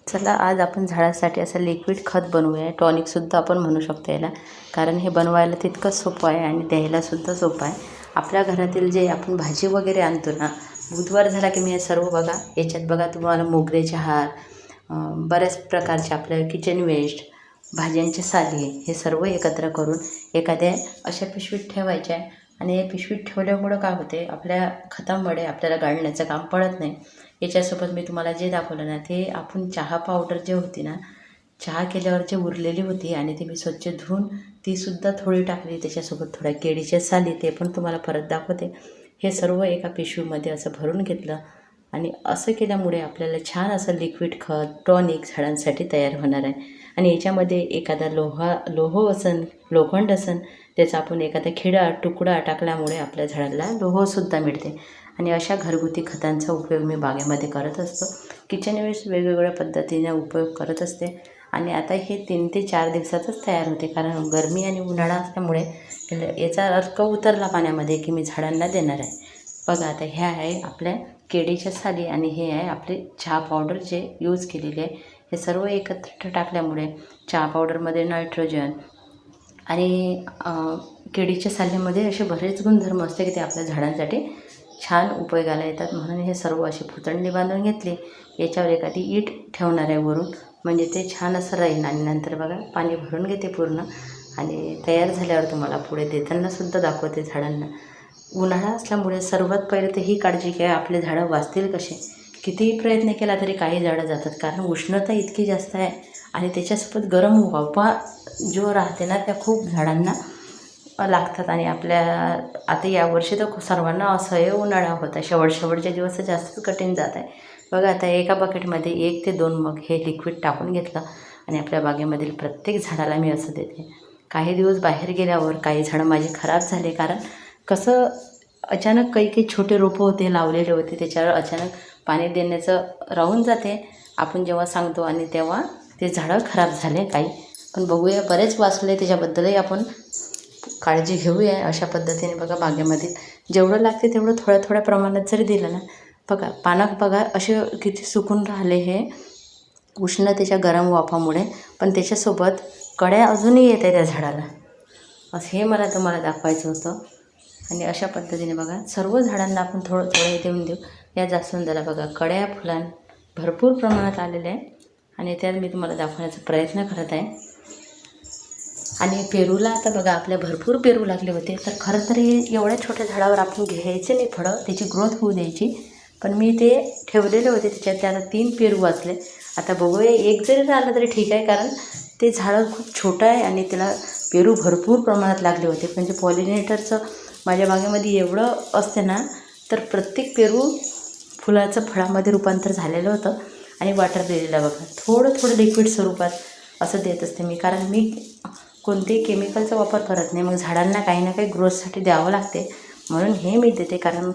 चला आज आपण झाडासाठी असं लिक्विड खत बनवूया. टॉनिकसुद्धा आपण म्हणू शकतो याला, कारण हे बनवायला तितकंच सोपं आहे आणि द्यायलासुद्धा सोपं आहे. आपल्या घरातील जे आपण भाजी वगैरे आणतो ना, बुधवार झाला की मी हे सर्व बघा याच्यात बघा तुम्हाला मोगऱ्याचे हार, बऱ्याच प्रकारचे आपल्या किचन वेस्ट, भाज्यांचे साली हे सर्व एकत्र करून एखाद्या अशा पिशवीत ठेवायच्या आणि या पिशवीत ठेवल्यामुळं काय होते, आपल्या खतामुळे आपल्याला गाळण्याचं काम पडत नाही. याच्यासोबत मी तुम्हाला जे दाखवलं ना, ते आपण चहा पावडर जे होती ना, चहा केल्यावर जे उरलेली होती आणि ती मी स्वच्छ धुवून तीसुद्धा थोडी टाकली. त्याच्यासोबत थोड्या केळीच्या साली, ते पण तुम्हाला परत दाखवते. हे सर्व एका पिशवीमध्ये असं भरून घेतलं आणि असं केल्यामुळे आपल्याला छान असं लिक्विड खत टॉनिक झाडांसाठी तयार होणार आहे. आणि याच्यामध्ये एखादा लोह असन, लोखंड असन, त्याचा आपण एखादा खिळा तुकडा टाकल्यामुळे आपल्या झाडाला लोहसुद्धा मिळते. आणि अशा घरगुती खतांचा उपयोग मी बागेमध्ये करत असतो. किचन वेस्ट वेगवेगळ्या पद्धतीने उपयोग करत असते. आणि आता हे 3 ते 4 दिवसातच तयार होते, कारण गरमी आणि उन्हाळा असल्यामुळे याचा अर्क उतरला पाण्यामध्ये की मी झाडांना देणार आहे. बघा आता ह्या आहे आपल्या केळीच्या साली आणि हे आहे आपले चहा पावडर जे यूज केलेले आहे. हे सर्व एकत्र टाकल्यामुळे चहा पावडरमध्ये नायट्रोजन आणि केळीच्या सालीमध्ये असे बरेच गुणधर्म असते की ते आपल्या झाडांसाठी छान उपयोगाला येतात. म्हणून हे सर्व अशी फुतंडी बांधून घेतली. याच्यावर एखादी ईंट ठेवणार आहे वरून, म्हणजे ते छान असं राहील. आणि नंतर बघा पाणी भरून घेते पूर्ण आणि तयार झाल्यावर तुम्हाला पुढे देतानासुद्धा दाखवते झाडांना. उन्हाळा असल्यामुळे सर्वात पहिले तर ही काळजी घ्या, आपले झाडं वाचतील कसे. कितीही प्रयत्न केला तरी काही झाडं जातात, कारण उष्णता इतकी जास्त आहे आणि त्याच्यासोबत गरम वाफा जो राहते ना, त्या खूप झाडांना लागतात. आणि आपल्या आता यावर्षी तर सर्वांना असह्य उन्हाळा होता. शेवटचे दिवस जास्तच कठीण जात आहे. बघा आता एका बकेटमध्ये 1 ते 2 मग हे लिक्विड टाकून घेतलं आणि आपल्या बागेमधील प्रत्येक झाडाला मी असं देते. काही दिवस बाहेर गेल्यावर काही झाडं माझे खराब झाले, कारण कसं अचानक काही छोटे रोपं होते लावलेले होते, त्याच्यावर अचानक पाणी देण्याचं राहून जाते आपण जेव्हा सांगतो, आणि तेव्हा ते झाडं खराब झाले काही. पण बघूया, बरेच वाचले, त्याच्याबद्दलही आपण काळजी घेऊया. अशा पद्धतीने बघा बागेमध्ये जेवढं लागते तेवढं थोड्या प्रमाणात जरी दिलं ना, बघा पानं बघा असे किती सुकून राहिले हे उष्णतेच्या गरम वाफामुळे. पण त्याच्यासोबत कळ्या अजूनही येत आहे त्या झाडाला, असं हे मला तुम्हाला दाखवायचं होतं. आणि अशा पद्धतीने बघा सर्व झाडांना आपण थोडं देऊन देऊ. या जास्वंदाला बघा कळ्या फुलां भरपूर प्रमाणात आलेल्या आहे आणि त्यात मी तुम्हाला दाखवण्याचा प्रयत्न करत आहे. आणि पेरूला आता बघा आपल्या भरपूर पेरू लागले होते, तर खरं तर हे एवढ्या छोट्या झाडावर आपण घ्यायचे नाही फळं, त्याची ग्रोथ होऊ द्यायची. पण मी ते ठेवलेले होते, त्याला 3 पेरू वाचले. आता बघूया, एक जरी राहिलं तरी ठीक आहे, कारण ते झाडं खूप छोटं आहे आणि त्याला पेरू भरपूर प्रमाणात लागले होते. म्हणजे पॉलिनेटरचं माझ्या बागेमध्ये एवढं असते ना, तर प्रत्येक पेरू फुलाचं फळामध्ये रूपांतर झालेलं होतं. आणि वाटर दिलेलं बघा थोडं लिक्विड स्वरूपात असं देत असते मी, कारण मी कोणतेही केमिकलचा वापर करत नाही. मग झाडांना काही ना काही ग्रोथसाठी द्यावं लागते, म्हणून हे मी देते. कारण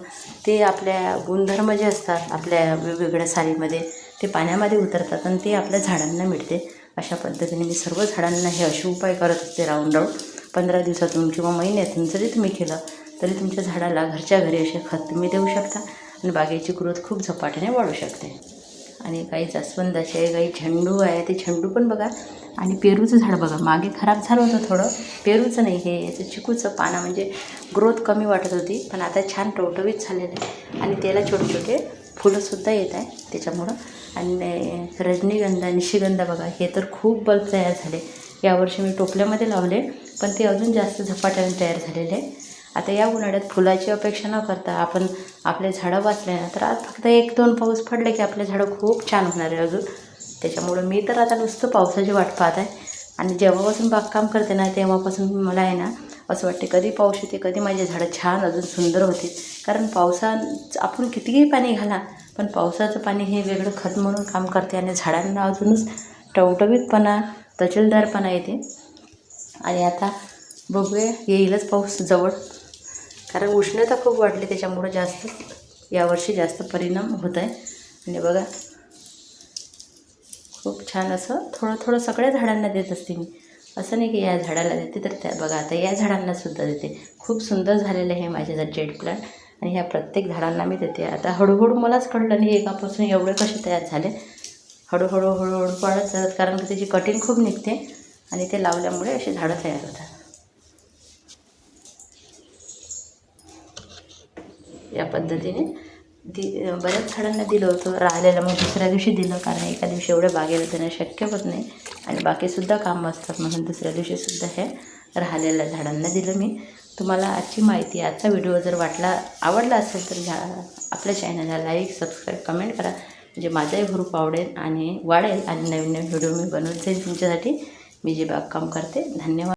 ते आपल्या गुणधर्म जे असतात आपल्या वेगवेगळ्या सालीमध्ये ते पाण्यामध्ये उतरतात आणि ते आपल्या झाडांना मिळते. अशा पद्धतीने मी सर्व झाडांना हे असे उपाय करत असते. राऊंड 15 दिवसातून किंवा महिन्यातून जरी तुम्ही केलं तरी तुमच्या झाडाला घरच्या घरी असे खत तुम्ही देऊ शकता आणि बागेची ग्रोथ खूप झपाट्याने वाढू शकते. आणि काही जास्वंदाचे, काही झेंडू आहे, ते झेंडू पण बघा. आणि पेरूचं झाड बघा मागे खराब झालं होतं थोडं, पेरूचं नाही, हे याचं चिकूचं पानं, म्हणजे ग्रोथ कमी वाटत होती, पण आता छान टवटवीत झालेलं आहे आणि त्याला छोटे फुलंसुद्धा येत आहे त्याच्यामुळं. आणि रजनीगंधा, निशिगंधा बघा, हे तर खूप बल्ब तयार झाले. यावर्षी मी टोपल्यामध्ये लावले, पण ते अजून जास्त झपाट्याने तयार झालेले आहे. आता या उन्हाळ्यात फुलाची अपेक्षा न करता आपण आपले झाडं वाचले ना, तर आज फक्त 1-2 पाऊस पडले की आपले झाडं खूप छान होणार आहे अजून. त्याच्यामुळं मी तर आता नुसतं पावसाची वाट पाहत आहे. आणि जेव्हापासून बागकाम करते ना, तेव्हापासून मला आहे ना असं वाटते कधी पाऊस येते, कधी माझे झाडं छान अजून सुंदर होते. कारण पावसात आपण कितीही पाणी घाला, पण पावसाचं पाणी हे वेगळं खत म्हणून काम करते आणि झाडांना अजूनच टवटवीतपणा, तजेलदारपणा येते. आणि आता बघूया, येईलच पाऊस जवळ, कारण उष्णता खूप वाढली, त्याच्यामुळं यावर्षी जास्त परिणाम होत आहे. आणि बघा खूप छान असं थोडं सगळ्या झाडांना देत असते मी, असं नाही की या झाडाला देते तर त्या बघा आता या झाडांनासुद्धा देते. खूप सुंदर झालेलं आहे माझे जेड प्लांट आणि ह्या प्रत्येक झाडांना मी देते. आता हळूहळू मलाच कळलं नाही एकापासून एवढे कसे तयार झाले. हळूहळू हळूहळू वाढत जातात, कारण की त्याची कटिंग खूप निघते आणि ते लावल्यामुळे अशी झाडं तयार होतात. या पद्धतीने बऱ्याच झाडांना दिलं होतं राहिलेलं, मग दुसऱ्या दिवशी दिलं, कारण एका दिवशी एवढ्या बागेला देणं शक्य होत नाही आणि बाकीसुद्धा कामं असतात, म्हणून दुसऱ्या दिवशीसुद्धा हे राहिलेल्या झाडांना दिलं मी. तुम्हाला आजची माहिती, आजचा व्हिडिओ जर आवडला असेल तर आपल्या चॅनलला लाईक, सबस्क्राईब, कमेंट करा, म्हणजे माझाही ग्रुप आवडेल आणि वाढेल आणि नवीन नवीन व्हिडिओ मी बनवत जाईल तुमच्यासाठी. मी जे बागकाम करते. धन्यवाद.